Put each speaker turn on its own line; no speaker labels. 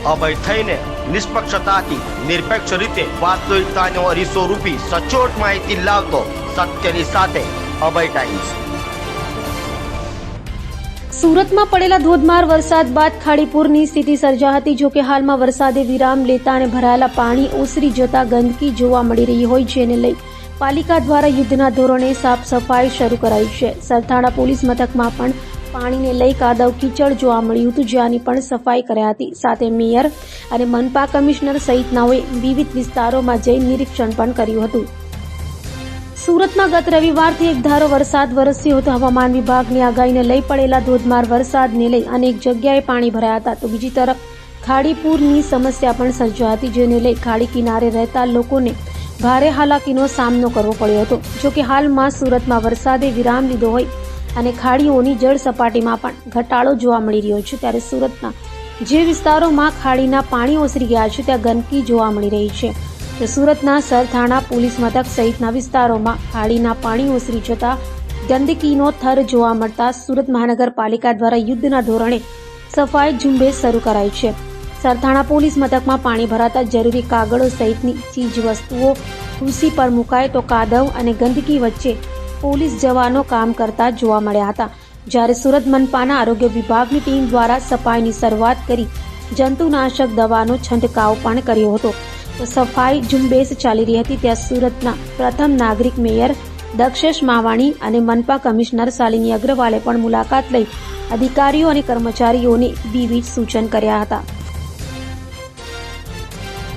અભય થઈને નિષ્પક્ષતાથી નિરપેક્ષ રીતે વાસ્તવિકતાનો અરીસો રૂપી સચોટ માહિતી લાવતો સત્યની સાથે અભય ટાઈમ્સ।
સુરતમાં પડેલા ધોધમાર વરસાદ બાદ ખાડીપુરની સ્થિતિ સર્જા હતી। જો કે હાલમાં વરસાદે વિરામ લેતા અને ભરાયેલા પાણી ઓસરી જતા ગંદકી જોવા મળી રહી હોય, જેને લઈ પાલિકા દ્વારા યુદ્ધના ધોરણે સાફ સફાઈ શરૂ કરાઈ છે। સરથાણા પોલીસ મથકમાં પણ પાણીને લઈ કાદવ કીચડ જોવા મળ્યું હતું, જ્યાંની પણ સફાઈ કરાઈ હતી। સાથે મેયર અને મનપા કમિશનર સહિતનાઓએ વિવિધ વિસ્તારોમાં જઈ નિરીક્ષણ પણ કર્યું હતું। સુરતમાં ગત રવિવારથી એકધારો વરસાદ વરસ્યો હતો। હવામાન વિભાગની આગાહીને લઈ પડેલા ધોધમાર વરસાદને લઈ અનેક જગ્યાએ પાણી ભરાયા હતા, તો બીજી તરફ ખાડીપુરની સમસ્યા પણ સર્જાઈ હતી, જેને લઈ ખાડી કિનારે રહેતા લોકોને ભારે હાલાકીનો સામનો કરવો પડ્યો હતો। જો કે હાલમાં સુરતમાં વરસાદે વિરામ લીધો હોય અને ખાડીઓની જળ સપાટીમાં પણ ઘટાડો જોવા મળી રહ્યો છે, ત્યારે સુરતના જે વિસ્તારોમાં ખાડીના પાણી ઓસરી ગયા છે ત્યાં ગંદકી જોવા મળી રહી છે। તો સુરતના સરથાણા પોલીસ મથક સહિતના વિસ્તારોમાં ખાડીના પાણી ઓસરી જતા ગંદકીનો થર જોવા મળતા સુરત મહાનગરપાલિકા દ્વારા યુદ્ધના ધોરણે સફાઈ ઝુંબેશ શરૂ કરાઈ છે। સરથાણા પોલીસ મથકમાં પાણી ભરાતા જરૂરી કાગળો સહિતની ચીજ વસ્તુઓ ખુરશી પર મુકાય તો કાદવ અને ગંદકી વચ્ચે પોલીસ જવાનો કામ કરતા જોવા મળ્યા હતા, જ્યારે સુરત મનપાના આરોગ્ય વિભાગની ટીમ દ્વારા સફાઈની શરૂઆત કરી જંતુનાશક દવાનો છંટકાવ પણ કર્યો હતો। તો સફાઈ ઝુંબેશ ચાલી રહી હતી ત્યાં સુરતના પ્રથમ નાગરિક મેયર દક્ષેશ માવાણી અને મનપા કમિશનર શાલિની અગ્રવાલે પણ મુલાકાત લઈ અધિકારીઓ અને કર્મચારીઓને વિવિધ સૂચન કર્યા હતા।